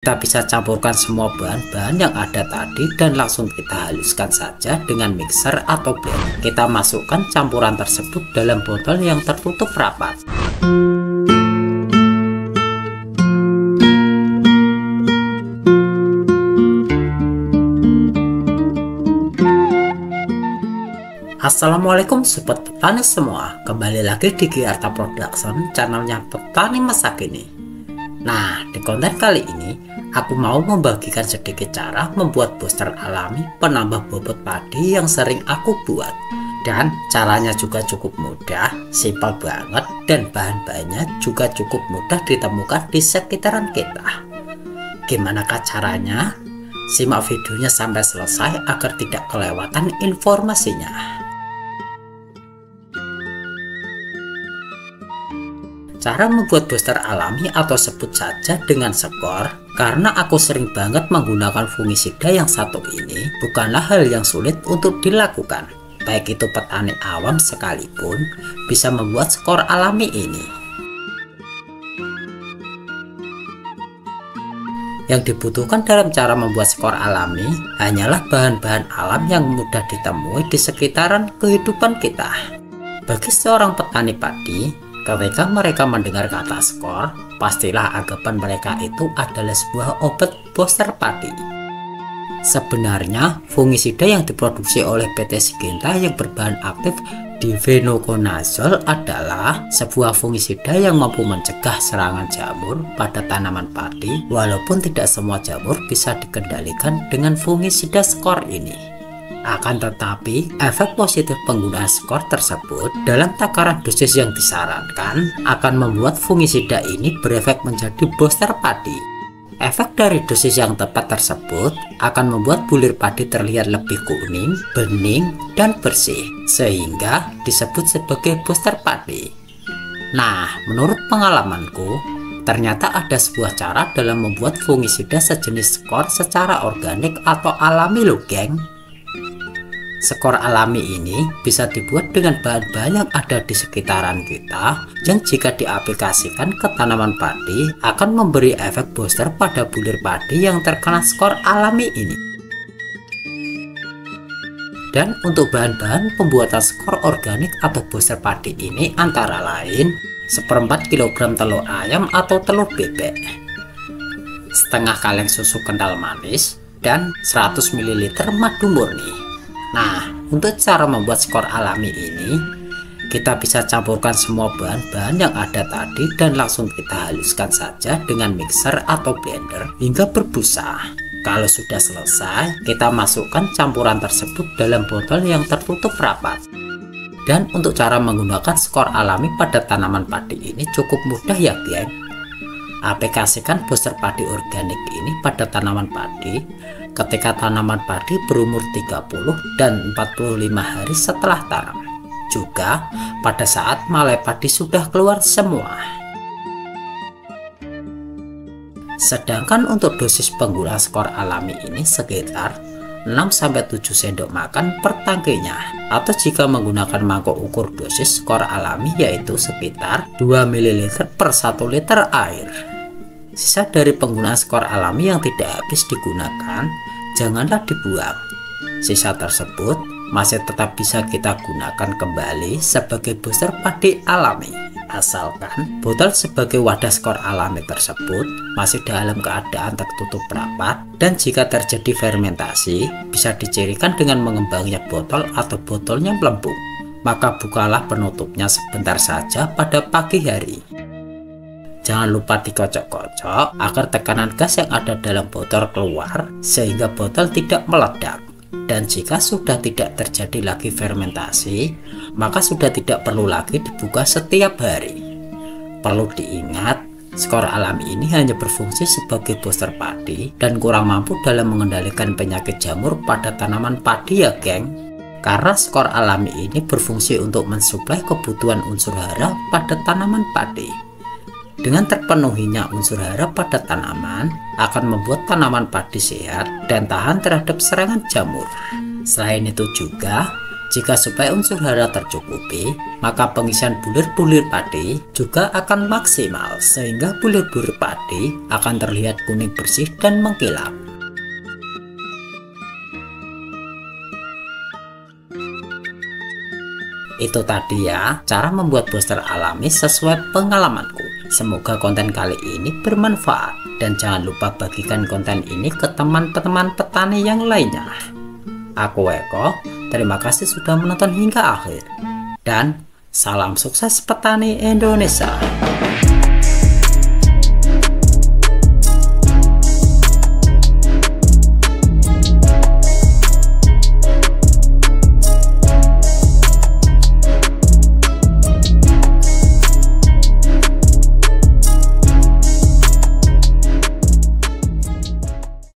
Kita bisa campurkan semua bahan-bahan yang ada tadi dan langsung kita haluskan saja dengan mixer atau blender. Kita masukkan campuran tersebut dalam botol yang tertutup rapat. Assalamualaikum sobat petani semua, kembali lagi di Giarta Production, channelnya petani masa kini. Nah, di konten kali ini aku mau membagikan sedikit cara membuat booster alami penambah bobot padi yang sering aku buat. Dan caranya juga cukup mudah, simpel banget, dan bahan-bahannya juga cukup mudah ditemukan di sekitaran kita. Gimanakah caranya? Simak videonya sampai selesai agar tidak kelewatan informasinya. Cara membuat booster alami atau sebut saja dengan skor, karena aku sering banget menggunakan fungisida yang satu ini, bukanlah hal yang sulit untuk dilakukan. Baik itu petani awam sekalipun bisa membuat skor alami ini. Yang dibutuhkan dalam cara membuat skor alami hanyalah bahan-bahan alam yang mudah ditemui di sekitaran kehidupan kita. Bagi seorang petani padi, ketika mereka mendengar kata skor, pastilah anggapan mereka itu adalah sebuah obat booster padi. Sebenarnya, fungisida yang diproduksi oleh PT Syngenta yang berbahan aktif difenoconazole adalah sebuah fungisida yang mampu mencegah serangan jamur pada tanaman padi, walaupun tidak semua jamur bisa dikendalikan dengan fungisida skor ini. Akan tetapi, efek positif penggunaan skor tersebut dalam takaran dosis yang disarankan akan membuat fungisida ini berefek menjadi booster padi. Efek dari dosis yang tepat tersebut akan membuat bulir padi terlihat lebih kuning, bening, dan bersih, sehingga disebut sebagai booster padi. Nah, menurut pengalamanku, ternyata ada sebuah cara dalam membuat fungisida sejenis skor secara organik atau alami loh geng. Skor alami ini bisa dibuat dengan bahan-bahan yang ada di sekitaran kita, yang jika diaplikasikan ke tanaman padi akan memberi efek booster pada bulir padi yang terkena skor alami ini. Dan untuk bahan-bahan pembuatan skor organik atau booster padi ini antara lain 1/4 kg telur ayam atau telur bebek, setengah kaleng susu kental manis, dan 100 ml madu murni. Nah, untuk cara membuat skor alami ini, kita bisa campurkan semua bahan-bahan yang ada tadi dan langsung kita haluskan saja dengan mixer atau blender hingga berbusa. Kalau sudah selesai, kita masukkan campuran tersebut dalam botol yang tertutup rapat. Dan untuk cara menggunakan skor alami pada tanaman padi ini cukup mudah ya geng. Aplikasikan booster padi organik ini pada tanaman padi ketika tanaman padi berumur 30 dan 45 hari setelah tanam. Juga pada saat malai padi sudah keluar semua. Sedangkan untuk dosis penggunaan skor alami ini sekitar 6-7 sendok makan per tangkinya, atau jika menggunakan mangkok ukur dosis skor alami yaitu sekitar 2 ml per 1 liter air. Sisa dari penggunaan skor alami yang tidak habis digunakan janganlah dibuang. Sisa tersebut masih tetap bisa kita gunakan kembali sebagai booster padi alami, asalkan botol sebagai wadah skor alami tersebut masih dalam keadaan tertutup rapat, dan jika terjadi fermentasi bisa dicirikan dengan mengembangnya botol atau botolnya melempung. Maka bukalah penutupnya sebentar saja pada pagi hari. Jangan lupa dikocok-kocok agar tekanan gas yang ada dalam botol keluar sehingga botol tidak meledak. Dan jika sudah tidak terjadi lagi fermentasi, maka sudah tidak perlu lagi dibuka setiap hari. Perlu diingat, skor alami ini hanya berfungsi sebagai booster padi dan kurang mampu dalam mengendalikan penyakit jamur pada tanaman padi ya geng. Karena skor alami ini berfungsi untuk mensuplai kebutuhan unsur hara pada tanaman padi. Dengan terpenuhinya unsur hara pada tanaman akan membuat tanaman padi sehat dan tahan terhadap serangan jamur. Selain itu juga, Jika supaya unsur hara tercukupi, maka pengisian bulir-bulir padi juga akan maksimal sehingga bulir-bulir padi akan terlihat kuning bersih dan mengkilap. Itu tadi ya, cara membuat booster alami sesuai pengalamanku. Semoga konten kali ini bermanfaat dan jangan lupa bagikan konten ini ke teman-teman petani yang lainnya. Aku Eko, terima kasih sudah menonton hingga akhir. Dan salam sukses petani Indonesia.